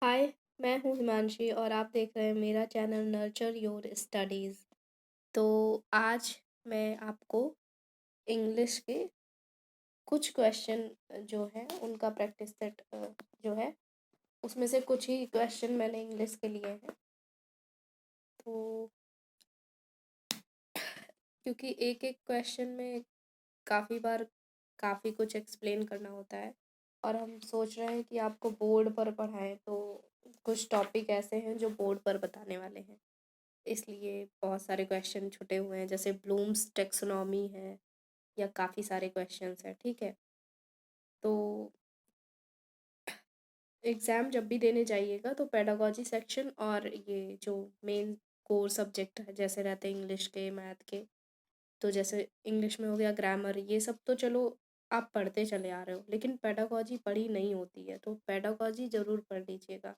हाय, मैं हूँ हिमांशी और आप देख रहे हैं मेरा चैनल नर्चर योर स्टडीज़। तो आज मैं आपको इंग्लिश के कुछ क्वेश्चन जो है उनका प्रैक्टिस सेट जो है उसमें से कुछ ही क्वेश्चन मैंने इंग्लिश के लिए हैं। तो क्योंकि एक एक क्वेश्चन में काफ़ी बार काफ़ी कुछ एक्सप्लेन करना होता है और हम सोच रहे हैं कि आपको बोर्ड पर पढ़ाएं, तो कुछ टॉपिक ऐसे हैं जो बोर्ड पर बताने वाले हैं, इसलिए बहुत सारे क्वेश्चन छुटे हुए हैं। जैसे ब्लूम्स टेक्सोनॉमी है या काफ़ी सारे क्वेश्चंस हैं, ठीक है। तो एग्ज़ाम जब भी देने जाइएगा तो पेडागोजी सेक्शन और ये जो मेन कोर सब्जेक्ट है जैसे रहते हैं इंग्लिश के, मैथ के, तो जैसे इंग्लिश में हो गया ग्रामर, ये सब तो चलो आप पढ़ते चले आ रहे हो, लेकिन पेडागोजी पढ़ी नहीं होती है, तो पेडागोजी ज़रूर पढ़ लीजिएगा।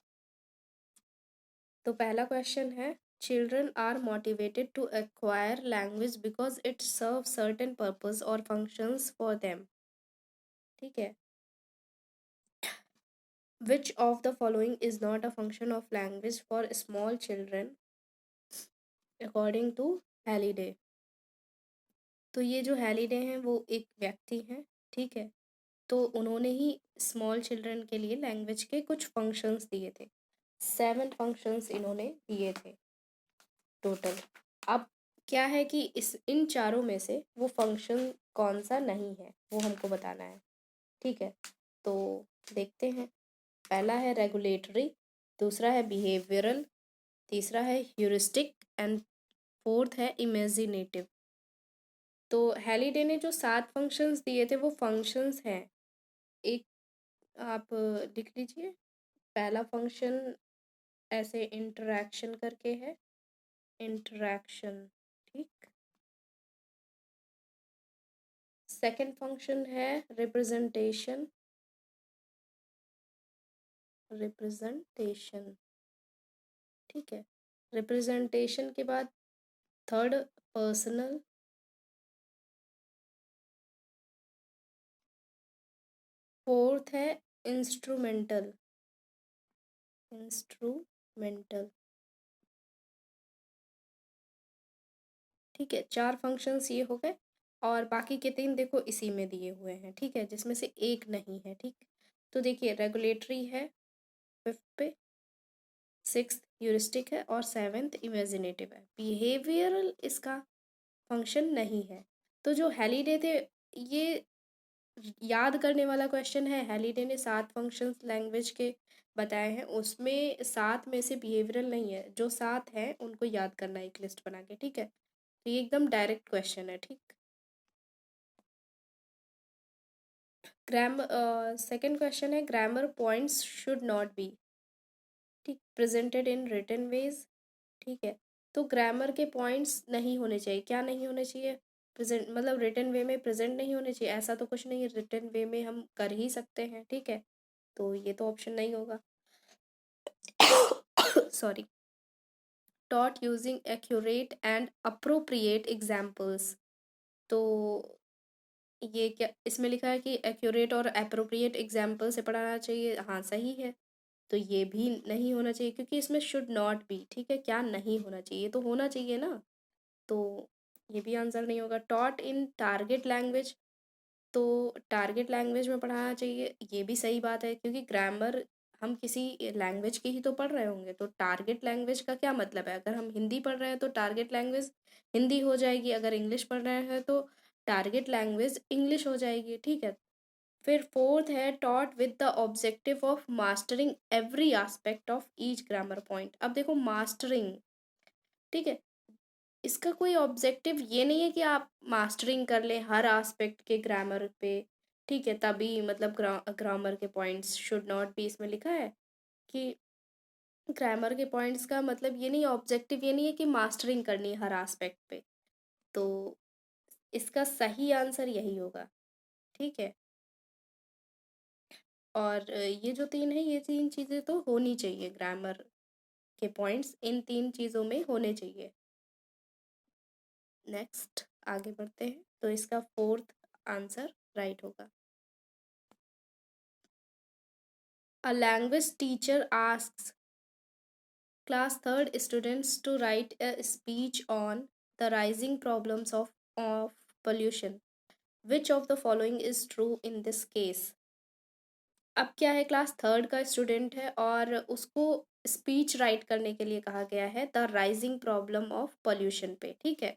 तो पहला क्वेश्चन है, children are motivated to acquire language because it serve certain purpose और फंक्शंस फॉर देम, ठीक है। Which of the following is not a function of language for small children according to Halliday. तो ये जो हैलीडे हैं वो एक व्यक्ति हैं, ठीक है। तो उन्होंने ही स्मॉल चिल्ड्रन के लिए लैंग्वेज के कुछ फंक्शंस दिए थे, 7 फंक्शंस इन्होंने दिए थे टोटल। अब क्या है कि इस इन चारों में से वो फंक्शन कौन सा नहीं है वो हमको बताना है, ठीक है। तो देखते हैं। पहला है रेगुलेटरी, दूसरा है बिहेवियरल, तीसरा है ह्यूरिस्टिक एंड फोर्थ है इमेजिनेटिव। तो हैलीडे ने जो 7 फंक्शंस दिए थे वो फंक्शंस हैं। एक आप लिख लीजिए। पहला फंक्शन ऐसे इंटरैक्शन करके है, इंटरैक्शन, ठीक। सेकंड फंक्शन है रिप्रेजेंटेशन, रिप्रेजेंटेशन, ठीक है। रिप्रेजेंटेशन के बाद थर्ड पर्सनल, फोर्थ है इंस्ट्रूमेंटल, इंस्ट्रूमेंटल, ठीक है। 4 फंक्शंस ये हो गए और बाकी के 3 देखो इसी में दिए हुए हैं, ठीक है, जिसमें से एक नहीं है, ठीक। तो देखिए रेगुलेटरी है 5th पे, 6th ह्यूरिस्टिक है और 7th इमेजिनेटिव है। बिहेवियरल इसका फंक्शन नहीं है। तो जो हैलीडे थे, ये याद करने वाला क्वेश्चन है। हैलीडे ने 7 फंक्शंस लैंग्वेज के बताए हैं, उसमें 7 में से बिहेवियरल नहीं है। जो 7 हैं उनको याद करना है एक लिस्ट बना के, ठीक है। तो ये एकदम डायरेक्ट क्वेश्चन है, ठीक। सेकंड क्वेश्चन है, grammar points should not B, ठीक, प्रेजेंटेड इन रिटन वेज, ठीक है। तो ग्रामर के पॉइंट्स नहीं होने चाहिए। क्या नहीं होने चाहिए? प्रेजेंट मतलब रिटन वे में प्रेजेंट नहीं होने चाहिए, ऐसा तो कुछ नहीं है। रिटन वे में हम कर ही सकते हैं, ठीक है। तो ये तो ऑप्शन नहीं होगा। Sorry. Taught using accurate and appropriate examples. तो ये क्या इसमें लिखा है कि एक्यूरेट और अप्रोप्रिएट एग्जाम्पल से पढ़ाना चाहिए, हाँ सही है। तो ये भी नहीं होना चाहिए क्योंकि इसमें शुड नॉट बी, ठीक है। क्या नहीं होना चाहिए? तो होना चाहिए ना। तो ये भी आंसर नहीं होगा। टॉट इन टारगेट लैंग्वेज, तो टारगेट लैंग्वेज में पढ़ाना चाहिए, ये भी सही बात है क्योंकि ग्रामर हम किसी लैंग्वेज की ही तो पढ़ रहे होंगे। तो टारगेट लैंग्वेज का क्या मतलब है? अगर हम हिंदी पढ़ रहे हैं तो टारगेट लैंग्वेज हिंदी हो जाएगी, अगर इंग्लिश पढ़ रहे हैं तो टारगेट लैंग्वेज इंग्लिश हो जाएगी, ठीक है। फिर फोर्थ है taught with the objective of mastering every aspect of each grammar point. अब देखो मास्टरिंग, ठीक है, इसका कोई ऑब्जेक्टिव ये नहीं है कि आप मास्टरिंग कर लें हर एस्पेक्ट के ग्रामर पे, ठीक है, तभी मतलब ग्रामर के पॉइंट्स शुड नॉट बी इसमें लिखा है कि ग्रामर के पॉइंट्स का मतलब ये नहीं, ऑब्जेक्टिव ये नहीं है कि मास्टरिंग करनी है हर एस्पेक्ट पे। तो इसका सही आंसर यही होगा, ठीक है। और ये जो 3 है, ये 3 चीज़ें तो होनी चाहिए, ग्रामर के पॉइंट्स इन 3 चीज़ों में होने चाहिए। नेक्स्ट आगे बढ़ते हैं। तो इसका फोर्थ आंसर राइट होगा। A language teacher asks class third students to write a speech on the rising problems of pollution. Which of the following is true in this case? अब क्या है, क्लास थर्ड का student है और उसको speech right करने के लिए कहा गया है the rising problem of pollution पे, ठीक है।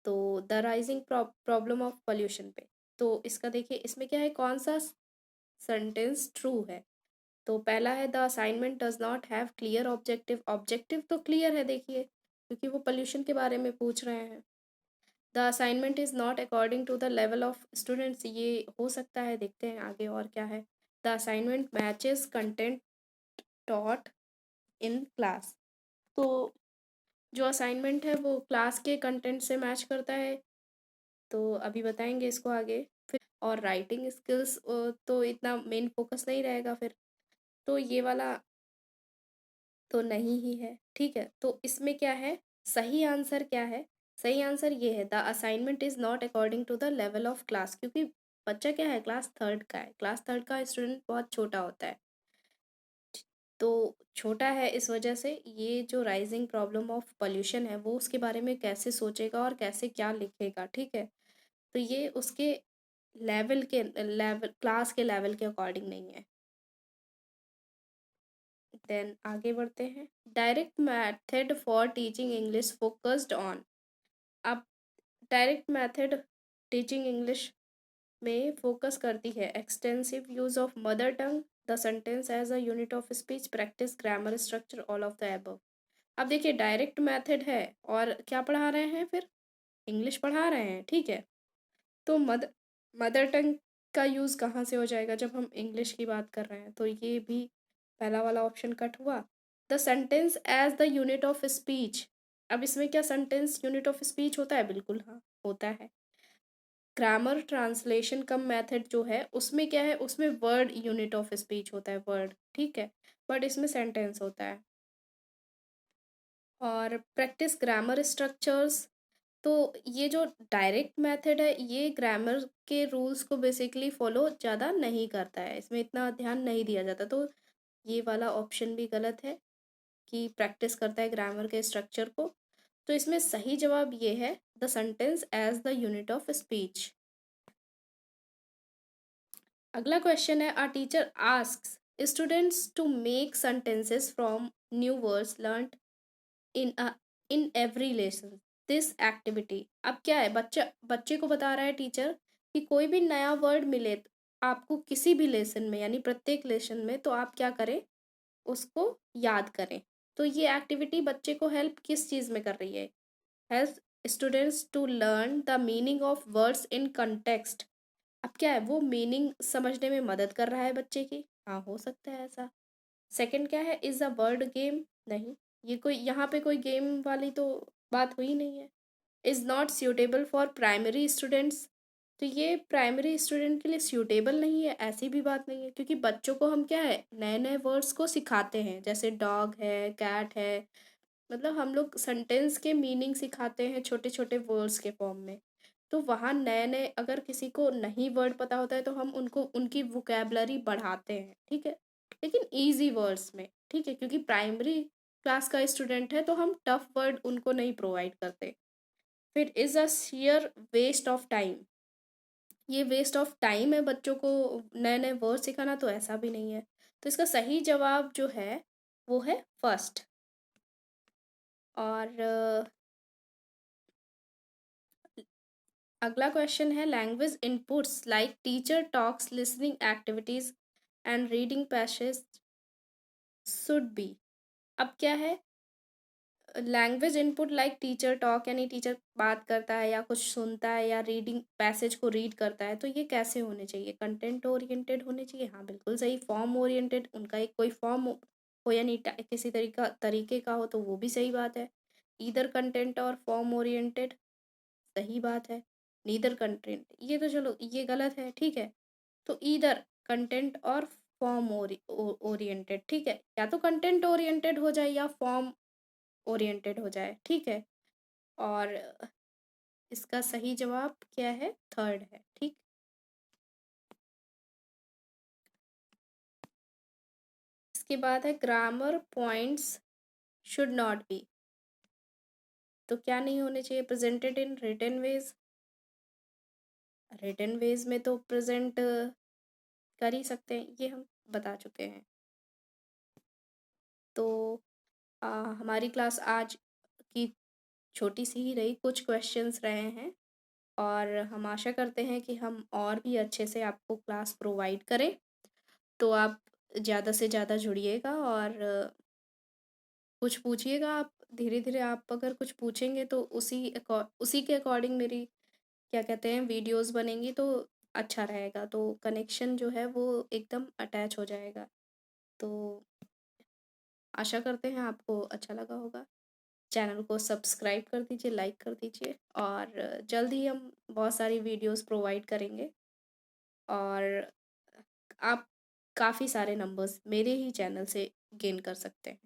तो the rising problem of pollution पे, तो इसका देखिए इसमें क्या है, कौन सा सेंटेंस ट्रू है। तो पहला है the assignment does not have clear objective. Objective तो क्लियर है देखिए, क्योंकि वो पोल्यूशन के बारे में पूछ रहे हैं। The assignment is not according to the level of students, ये हो सकता है, देखते हैं आगे और क्या है। The assignment matches content taught in class. तो जो असाइनमेंट है वो क्लास के कंटेंट से मैच करता है, तो अभी बताएंगे इसको आगे। फिर और राइटिंग स्किल्स तो इतना मेन फोकस नहीं रहेगा फिर, तो ये वाला तो नहीं ही है, ठीक है। तो इसमें क्या है, सही आंसर क्या है? सही आंसर ये है the assignment is not according to the level of class, क्योंकि बच्चा क्या है, क्लास थर्ड का है। क्लास थर्ड का स्टूडेंट बहुत छोटा होता है, तो छोटा है, इस वजह से ये जो राइजिंग प्रॉब्लम ऑफ पोल्यूशन है वो उसके बारे में कैसे सोचेगा और कैसे क्या लिखेगा, ठीक है। तो ये उसके लेवल क्लास के लेवल के अकॉर्डिंग नहीं है। देन आगे बढ़ते हैं। Direct method for teaching English focused on. अब डायरेक्ट मेथड टीचिंग इंग्लिश में फोकस करती है extensive use of mother tongue, the sentence as a unit of speech, practice grammar structure, all of the above. अब देखिए direct method है और क्या पढ़ा रहे हैं, फिर इंग्लिश पढ़ा रहे हैं, ठीक है। तो मदर टंग का यूज़ कहाँ से हो जाएगा जब हम इंग्लिश की बात कर रहे हैं, तो ये भी पहला वाला ऑप्शन कट हुआ। The sentence as the unit of speech. अब इसमें क्या सेंटेंस यूनिट ऑफ स्पीच होता है? बिल्कुल हाँ, होता है। ग्रामर ट्रांसलेशन कम मेथड जो है उसमें क्या है, उसमें वर्ड यूनिट ऑफ स्पीच होता है, वर्ड, ठीक है। बट इसमें सेंटेंस होता है। और प्रैक्टिस ग्रामर स्ट्रक्चर्स, तो ये जो डायरेक्ट मेथड है ये ग्रामर के रूल्स को बेसिकली फॉलो ज़्यादा नहीं करता है, इसमें इतना ध्यान नहीं दिया जाता, तो ये वाला ऑप्शन भी गलत है कि प्रैक्टिस करता है ग्रामर के स्ट्रक्चर को। तो इसमें सही जवाब ये है the sentence as the unit of speech. अगला क्वेश्चन है, a teacher asks students to make sentences from new words learned in in every lesson this activity. अब क्या है, बच्चे को बता रहा है टीचर कि कोई भी नया वर्ड मिले आपको किसी भी लेसन में, यानी प्रत्येक लेसन में, तो आप क्या करें, उसको याद करें। तो ये एक्टिविटी बच्चे को हेल्प किस चीज़ में कर रही है? Help students to learn the meaning of words in context. अब क्या है, वो मीनिंग समझने में मदद कर रहा है बच्चे की, हाँ हो सकता है ऐसा। सेकंड क्या है, इज़ अ वर्ड गेम। नहीं, ये कोई यहाँ पे कोई गेम वाली तो बात हुई नहीं है। Is not suitable for primary students, तो ये प्राइमरी स्टूडेंट के लिए सूटेबल नहीं है, ऐसी भी बात नहीं है, क्योंकि बच्चों को हम क्या है, नए नए वर्ड्स को सिखाते हैं, जैसे डॉग है, कैट है, मतलब हम लोग सेंटेंस के मीनिंग सिखाते हैं छोटे छोटे वर्ड्स के फॉर्म में। तो वहाँ नए नए अगर किसी को नहीं वर्ड पता होता है तो हम उनको उनकी वोकेबलरी बढ़ाते हैं, ठीक है, लेकिन ईजी वर्ड्स में, ठीक है, क्योंकि प्राइमरी क्लास का स्टूडेंट है तो हम टफ वर्ड उनको नहीं प्रोवाइड करते। फिर is a sheer waste of time, ये वेस्ट ऑफ टाइम है बच्चों को नए नए वर्ड सिखाना, तो ऐसा भी नहीं है। तो इसका सही जवाब जो है वो है फर्स्ट। और अगला क्वेश्चन है, language inputs like teacher talks, listening activities and reading passage should be. अब क्या है, language input like teacher talk, यानी टीचर बात करता है या कुछ सुनता है या रीडिंग पैसेज को रीड करता है, तो ये कैसे होने चाहिए, कंटेंट ओरिएंटेड होने चाहिए, हाँ बिल्कुल सही। फॉर्म ओरिएंटेड, उनका एक कोई फॉर्म हो या नहीं किसी तरीके का हो, तो वो भी सही बात है। ईदर कंटेंट और फॉर्म ओरिएंटेड, सही बात है। नीदर कंटेंट, ये तो चलो ये गलत है, ठीक है। तो ईदर कंटेंट और फॉर्म ओरिएंटेड, ठीक है, या तो कंटेंट ओरिएंटेड हो जाए या फॉर्म ओरिएंटेड हो जाए, ठीक है। और इसका सही जवाब क्या है, थर्ड है, ठीक। इसके बाद है grammar points should not be. तो क्या नहीं होने चाहिए? Presented in written ways. Written ways में तो प्रेजेंट कर ही सकते हैं, ये हम बता चुके हैं। तो हमारी क्लास आज की छोटी सी ही रही, कुछ क्वेश्चंस रहे हैं, और हम आशा करते हैं कि हम और भी अच्छे से आपको क्लास प्रोवाइड करें। तो आप ज़्यादा से ज़्यादा जुड़िएगा और कुछ पूछिएगा आप। धीरे धीरे आप अगर कुछ पूछेंगे तो उसी के अकॉर्डिंग मेरी क्या कहते हैं वीडियोस बनेंगी, तो अच्छा रहेगा। तो कनेक्शन जो है वो एकदम अटैच हो जाएगा। तो आशा करते हैं आपको अच्छा लगा होगा। चैनल को सब्सक्राइब कर दीजिए, लाइक कर दीजिए, और जल्द ही हम बहुत सारी वीडियोस प्रोवाइड करेंगे, और आप काफ़ी सारे नंबर्स मेरे ही चैनल से गेन कर सकते हैं।